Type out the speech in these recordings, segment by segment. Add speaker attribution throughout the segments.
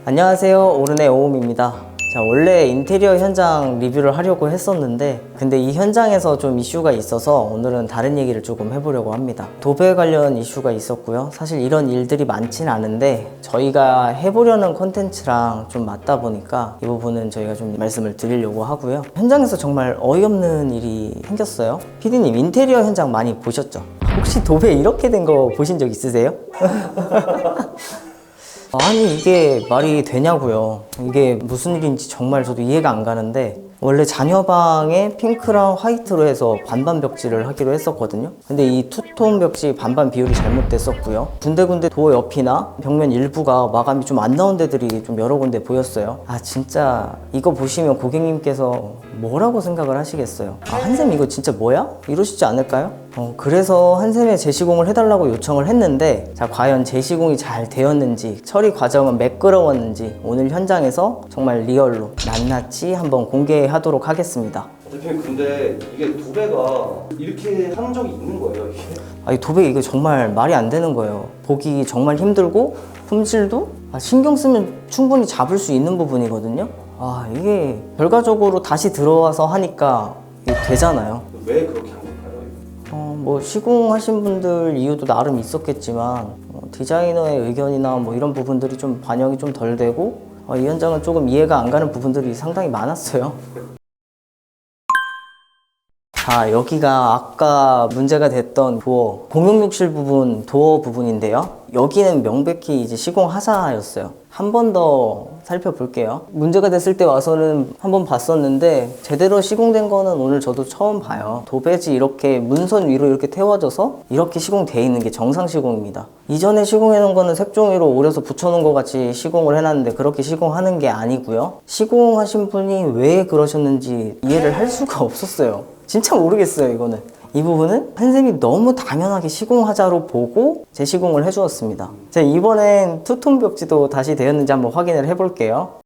Speaker 1: 안녕하세요, 오른의 오음입니다. 자, 원래 인테리어 현장 리뷰를 하려고 했었는데 근데 이 현장에서 좀 이슈가 있어서 오늘은 다른 얘기를 조금 해보려고 합니다. 도배 관련 이슈가 있었고요. 사실 이런 일들이 많진 않은데 저희가 해보려는 콘텐츠랑 좀 맞다 보니까 이 부분은 저희가 좀 말씀을 드리려고 하고요. 현장에서 정말 어이없는 일이 생겼어요. PD님, 인테리어 현장 많이 보셨죠? 혹시 도배 이렇게 된 거 보신 적 있으세요? 아니, 이게 말이 되냐고요. 이게 무슨 일인지 정말 저도 이해가 안 가는데, 원래 자녀방에 핑크랑 화이트로 해서 반반 벽지를 하기로 했었거든요. 근데 이 투톤 벽지 반반 비율이 잘못됐었고요. 군데군데 도어 옆이나 벽면 일부가 마감이 좀 안 나온 데들이 좀 여러 군데 보였어요. 아, 진짜 이거 보시면 고객님께서 뭐라고 생각을 하시겠어요? 아, 한샘 이거 진짜 뭐야? 이러시지 않을까요? 그래서 한샘에 재시공을 해달라고 요청을 했는데, 자, 과연 재시공이 잘 되었는지, 처리 과정은 매끄러웠는지 오늘 현장에서 정말 리얼로 낱낱이 한번 공개하도록 하겠습니다.
Speaker 2: 대표님, 근데 이게 도배가 이렇게 하는 적이 있는 거예요, 이게?
Speaker 1: 이 도배 이거 정말 말이 안 되는 거예요. 보기 정말 힘들고 품질도 신경 쓰면 충분히 잡을 수 있는 부분이거든요. 이게 결과적으로 다시 들어와서 하니까 이게 되잖아요.
Speaker 2: 왜 그렇게 한 걸까요?
Speaker 1: 뭐 시공하신 분들 이유도 나름 있었겠지만 디자이너의 의견이나 뭐 이런 부분들이 좀 반영이 좀 덜 되고 이 현장은 조금 이해가 안 가는 부분들이 상당히 많았어요. 자, 여기가 아까 문제가 됐던 도어, 공용욕실 부분, 도어 부분인데요. 여기는 명백히 이제 시공하자였어요. 한 번 더 살펴볼게요. 문제가 됐을 때 와서는 한번 봤었는데 제대로 시공된 거는 오늘 저도 처음 봐요. 도배지 이렇게 문선 위로 이렇게 태워져서 이렇게 시공되어 있는 게 정상 시공입니다. 이전에 시공해 놓은 거는 색종이로 오려서 붙여놓은 것 같이 시공을 해놨는데 그렇게 시공하는 게 아니고요. 시공하신 분이 왜 그러셨는지 이해를 할 수가 없었어요. 진짜 모르겠어요, 이거는. 이 부분은 한샘이 너무 당연하게 시공하자로 보고 재시공을 해주었습니다. 자, 이번엔 투톤 벽지도 다시 되었는지 한번 확인을 해볼게요.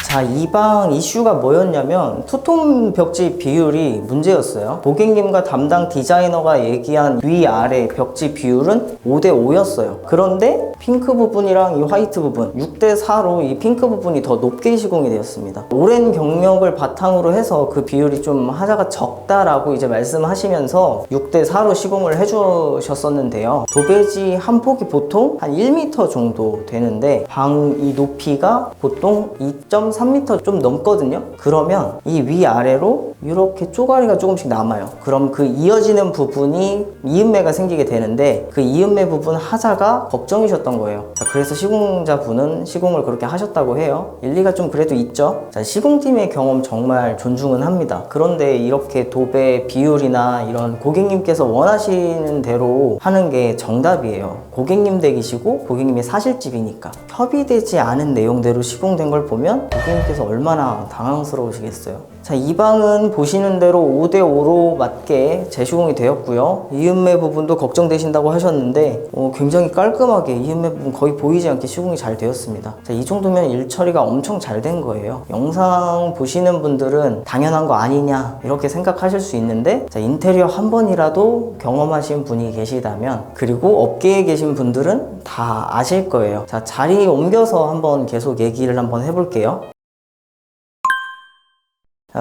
Speaker 1: 자, 이 방 이슈가 뭐였냐면 투톤 벽지 비율이 문제였어요. 고객님과 담당 디자이너가 얘기한 위아래 벽지 비율은 5대5였어요. 그런데 핑크 부분이랑 이 화이트 부분 6대4로 이 핑크 부분이 더 높게 시공이 되었습니다. 오랜 경력을 바탕으로 해서 그 비율이 좀 하자가 적다라고 이제 말씀하시면서 6대4로 시공을 해주셨었는데요. 도배지 한 폭이 보통 한 1m 정도 되는데 방 이 높이가 보통 2.3m 좀 넘거든요. 그러면 이 위아래로 이렇게 쪼가리가 조금씩 남아요. 그럼 그 이어지는 부분이 이음매가 생기게 되는데 그 이음매 부분 하자가 걱정이셨던 거예요. 자, 그래서 시공자분은 시공을 그렇게 하셨다고 해요. 일리가 좀 그래도 있죠. 자, 시공팀의 경험 정말 존중은 합니다. 그런데 이렇게 도배 비율이나 이런 고객님께서 원하시는 대로 하는 게 정답이에요. 고객님 댁이시고 고객님이 사실 집이니까 협의되지 않은 내용대로 시공된 걸 보면 고객님께서 얼마나 당황스러우시겠어요. 자, 이 방은 보시는 대로 5대5로 맞게 재시공이 되었고요. 이음매 부분도 걱정되신다고 하셨는데 굉장히 깔끔하게 이음매 부분 거의 보이지 않게 시공이 잘 되었습니다. 자, 이 정도면 일 처리가 엄청 잘 된 거예요. 영상 보시는 분들은 당연한 거 아니냐 이렇게 생각하실 수 있는데, 자, 인테리어 한 번이라도 경험하신 분이 계시다면, 그리고 업계에 계신 분들은 다 아실 거예요. 자, 자리 옮겨서 한번 계속 얘기를 한번 해볼게요.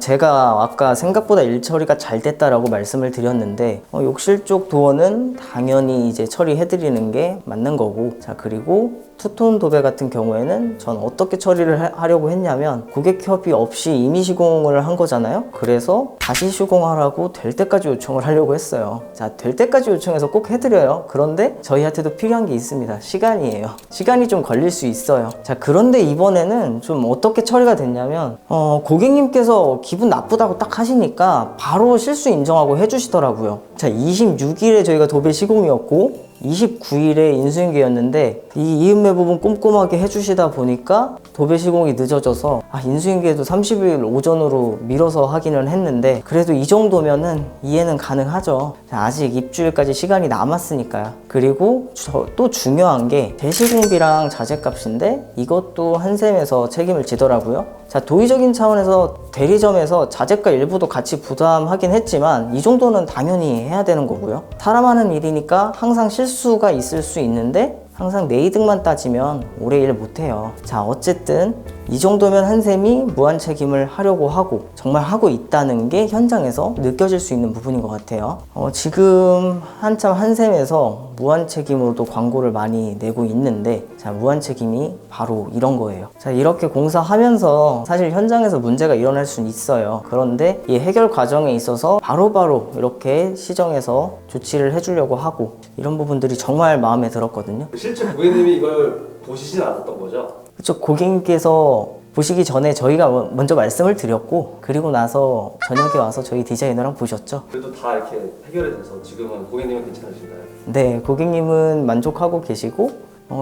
Speaker 1: 제가 아까 생각보다 일 처리가 잘 됐다라고 말씀을 드렸는데 욕실 쪽 도어는 당연히 이제 처리해드리는 게 맞는 거고, 자, 그리고 투톤 도배 같은 경우에는 전 어떻게 처리를 하려고 했냐면 고객 협의 없이 임의 시공을 한 거잖아요. 그래서 다시 시공하라고 될 때까지 요청을 하려고 했어요. 자, 될 때까지 요청해서 꼭 해드려요. 그런데 저희한테도 필요한 게 있습니다. 시간이에요. 시간이 좀 걸릴 수 있어요. 자, 그런데 이번에는 좀 어떻게 처리가 됐냐면 고객님께서 기분 나쁘다고 딱 하시니까 바로 실수 인정하고 해주시더라고요. 자, 26일에 저희가 도배 시공이었고 29일에 인수인계였는데 이 이음매 부분 꼼꼼하게 해주시다 보니까 도배 시공이 늦어져서 인수인계도 30일 오전으로 미뤄서 하기는 했는데 그래도 이 정도면은 이해는 가능하죠. 아직 입주일까지 시간이 남았으니까요. 그리고 또 중요한 게 재시공비랑 자재값인데 이것도 한샘에서 책임을 지더라고요. 자, 도의적인 차원에서 대리점에서 자재가 일부도 같이 부담하긴 했지만 이 정도는 당연히 해야 되는 거고요. 사람 하는 일이니까 항상 실수가 있을 수 있는데 항상 내 이득만 따지면 오래 일 못해요. 자, 어쨌든 이 정도면 한샘이 무한 책임을 하려고 하고 정말 하고 있다는 게 현장에서 느껴질 수 있는 부분인 것 같아요. 지금 한참 한샘에서 무한 책임으로도 광고를 많이 내고 있는데, 자, 무한 책임이 바로 이런 거예요. 자, 이렇게 공사하면서 사실 현장에서 문제가 일어날 수는 있어요. 그런데 이 해결 과정에 있어서 바로바로 이렇게 시정해서 조치를 해주려고 하고, 이런 부분들이 정말 마음에 들었거든요.
Speaker 2: 실제 고객님이 이걸 보시진 않았던 거죠?
Speaker 1: 그쵸, 고객님께서 보시기 전에 저희가 먼저 말씀을 드렸고, 그리고 나서 저녁에 와서 저희 디자이너랑 보셨죠.
Speaker 2: 그래도 다 이렇게 해결이 돼서 지금은 고객님은 괜찮으신가요?
Speaker 1: 네, 고객님은 만족하고 계시고,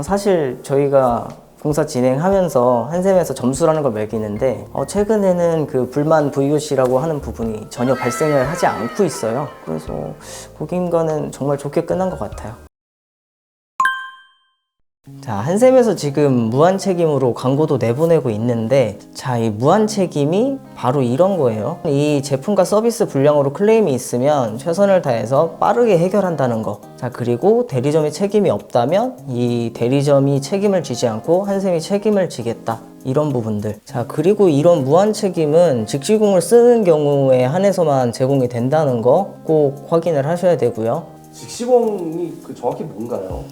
Speaker 1: 사실 저희가 공사 진행하면서 한샘에서 점수라는 걸 매기는데, 최근에는 그 불만 VOC라고 하는 부분이 전혀 발생을 하지 않고 있어요. 그래서 고객님과는 정말 좋게 끝난 것 같아요. 자, 한샘에서 지금 무한 책임으로 광고도 내보내고 있는데, 자, 이 무한 책임이 바로 이런 거예요. 이 제품과 서비스 불량으로 클레임이 있으면 최선을 다해서 빠르게 해결한다는 거. 자, 그리고 대리점이 책임이 없다면 이 대리점이 책임을 지지 않고 한샘이 책임을 지겠다. 이런 부분들. 자, 그리고 이런 무한 책임은 직시공을 쓰는 경우에 한해서만 제공이 된다는 거 꼭 확인을 하셔야 되고요.
Speaker 2: 직시공이 정확히 뭔가요?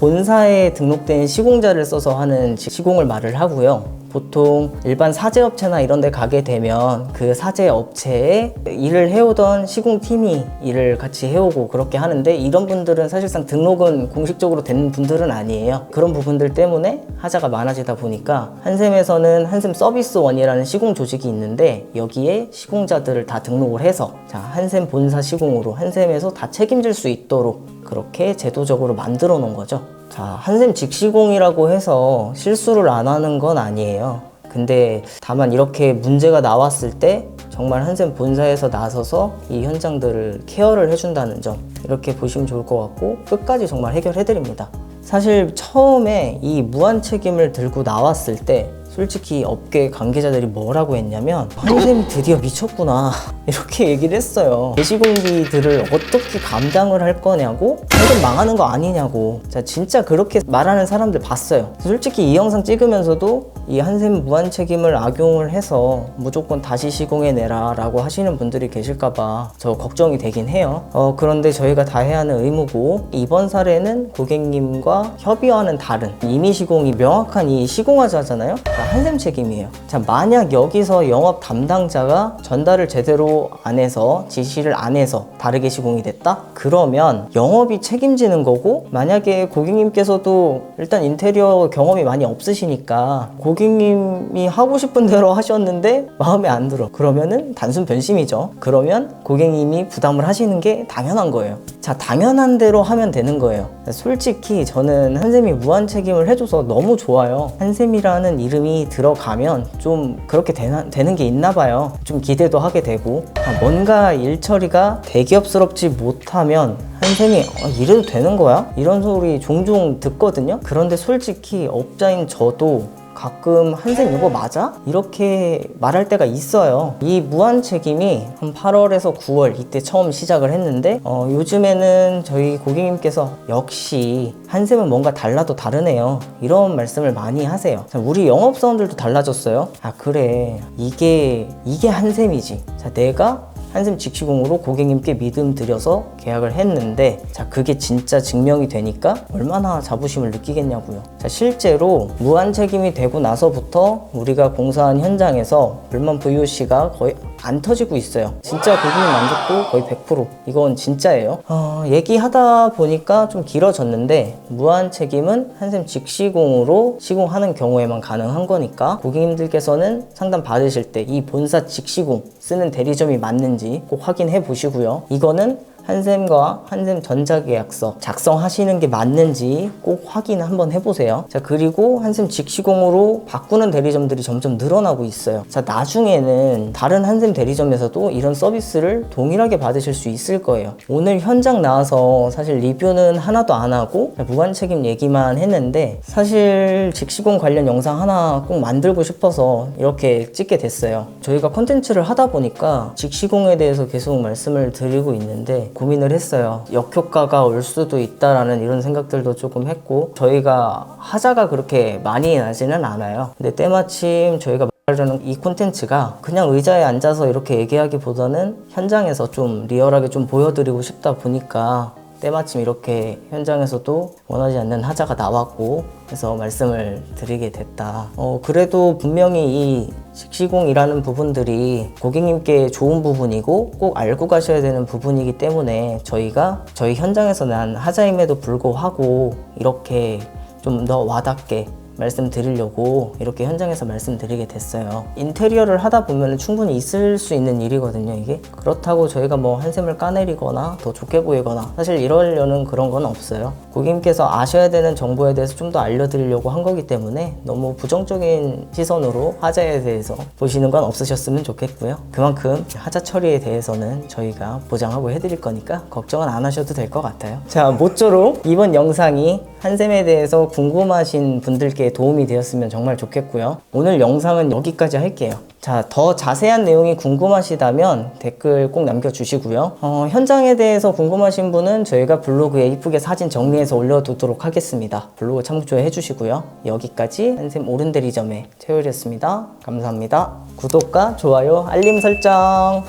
Speaker 1: 본사에 등록된 시공자를 써서 하는 시공을 말을 하고요. 보통 일반 사제업체나 이런 데 가게 되면 그 사제업체에 일을 해오던 시공팀이 일을 같이 해오고 그렇게 하는데, 이런 분들은 사실상 등록은 공식적으로 된 분들은 아니에요. 그런 부분들 때문에 하자가 많아지다 보니까 한샘에서는 한샘 서비스원이라는 시공 조직이 있는데, 여기에 시공자들을 다 등록을 해서, 자, 한샘 본사 시공으로 한샘에서 다 책임질 수 있도록 그렇게 제도적으로 만들어 놓은 거죠. 자, 한샘 직시공이라고 해서 실수를 안 하는 건 아니에요. 근데 다만 이렇게 문제가 나왔을 때 정말 한샘 본사에서 나서서 이 현장들을 케어를 해준다는 점, 이렇게 보시면 좋을 것 같고, 끝까지 정말 해결해드립니다. 사실 처음에 이 무한 책임을 들고 나왔을 때 솔직히 업계 관계자들이 뭐라고 했냐면, 한샘이 드디어 미쳤구나 이렇게 얘기를 했어요. 대시공기들을 어떻게 감당을 할 거냐고, 한샘 망하는 거 아니냐고. 자, 진짜 그렇게 말하는 사람들 봤어요. 솔직히 이 영상 찍으면서도 이 한샘 무한 책임을 악용을 해서 무조건 다시 시공해내라 라고 하시는 분들이 계실까봐 저 걱정이 되긴 해요. 그런데 저희가 다 해야 하는 의무고, 이번 사례는 고객님과 협의와는 다른 임의 시공이 명확한 이 시공하자잖아요. 한샘 책임이에요. 자, 만약 여기서 영업 담당자가 전달을 제대로 안 해서, 지시를 안 해서 다르게 시공이 됐다? 그러면 영업이 책임지는 거고, 만약에 고객님께서도 일단 인테리어 경험이 많이 없으시니까 고객님이 하고 싶은 대로 하셨는데 마음에 안 들어. 그러면은 단순 변심이죠. 그러면 고객님이 부담을 하시는 게 당연한 거예요. 자, 당연한 대로 하면 되는 거예요. 솔직히 저는 한샘이 무한 책임을 해줘서 너무 좋아요. 한샘이라는 이름이 들어가면 좀 그렇게 되는 게 있나 봐요. 좀 기대도 하게 되고, 뭔가 일 처리가 대기업스럽지 못하면 한샘이 이래도 되는 거야? 이런 소리 종종 듣거든요. 그런데 솔직히 업자인 저도 가끔 한샘 이거 맞아? 이렇게 말할 때가 있어요. 이 무한 책임이 한 8월에서 9월 이때 처음 시작을 했는데, 요즘에는 저희 고객님께서 역시 한샘은 뭔가 달라도 다르네요, 이런 말씀을 많이 하세요. 자, 우리 영업사원들도 달라졌어요. 아, 그래, 이게 한샘이지. 자, 내가 한샘 직시공으로 고객님께 믿음 들여서 계약을 했는데, 자, 그게 진짜 증명이 되니까 얼마나 자부심을 느끼겠냐고요. 자, 실제로 무한 책임이 되고 나서부터 우리가 공사한 현장에서 불만 VOC가 거의 안 터지고 있어요. 진짜 고객님 만족도 거의 100%. 이건 진짜예요. 얘기하다 보니까 좀 길어졌는데, 무한 책임은 한샘 직시공으로 시공하는 경우에만 가능한 거니까 고객님들께서는 상담 받으실 때 이 본사 직시공 쓰는 대리점이 맞는지 꼭 확인해 보시고요. 이거는 한샘과 한샘 전자계약서 작성하시는 게 맞는지 꼭 확인 한번 해보세요. 자, 그리고 한샘 직시공으로 바꾸는 대리점들이 점점 늘어나고 있어요. 자, 나중에는 다른 한샘 대리점에서도 이런 서비스를 동일하게 받으실 수 있을 거예요. 오늘 현장 나와서 사실 리뷰는 하나도 안 하고 무한 책임 얘기만 했는데, 사실 직시공 관련 영상 하나 꼭 만들고 싶어서 이렇게 찍게 됐어요. 저희가 컨텐츠를 하다 보니까 직시공에 대해서 계속 말씀을 드리고 있는데, 고민을 했어요. 역효과가 올 수도 있다라는 이런 생각들도 조금 했고, 저희가 하자가 그렇게 많이 나지는 않아요. 근데 때마침 저희가 하려는 이 콘텐츠가 그냥 의자에 앉아서 이렇게 얘기하기보다는 현장에서 좀 리얼하게 좀 보여드리고 싶다 보니까 때마침 이렇게 현장에서도 원하지 않는 하자가 나왔고, 그래서 말씀을 드리게 됐다. 그래도 분명히 이 직시공이라는 부분들이 고객님께 좋은 부분이고 꼭 알고 가셔야 되는 부분이기 때문에 저희가 저희 현장에서 난 하자임에도 불구하고 이렇게 좀 더 와닿게 말씀드리려고 이렇게 현장에서 말씀드리게 됐어요. 인테리어를 하다 보면 충분히 있을 수 있는 일이거든요, 이게. 그렇다고 저희가 뭐 한샘을 까내리거나 더 좋게 보이거나 사실 이러려는 그런 건 없어요. 고객님께서 아셔야 되는 정보에 대해서 좀 더 알려드리려고 한 거기 때문에 너무 부정적인 시선으로 하자에 대해서 보시는 건 없으셨으면 좋겠고요. 그만큼 하자 처리에 대해서는 저희가 보장하고 해드릴 거니까 걱정은 안 하셔도 될 것 같아요. 자, 모쪼록 이번 영상이 한샘에 대해서 궁금하신 분들께 도움이 되었으면 정말 좋겠고요. 오늘 영상은 여기까지 할게요. 자, 더 자세한 내용이 궁금하시다면 댓글 꼭 남겨주시고요. 현장에 대해서 궁금하신 분은 저희가 블로그에 이쁘게 사진 정리해서 올려두도록 하겠습니다. 블로그 참고 해주시고요. 여기까지 한샘 오른대리점의 최효리였습니다. 감사합니다. 구독과 좋아요, 알림 설정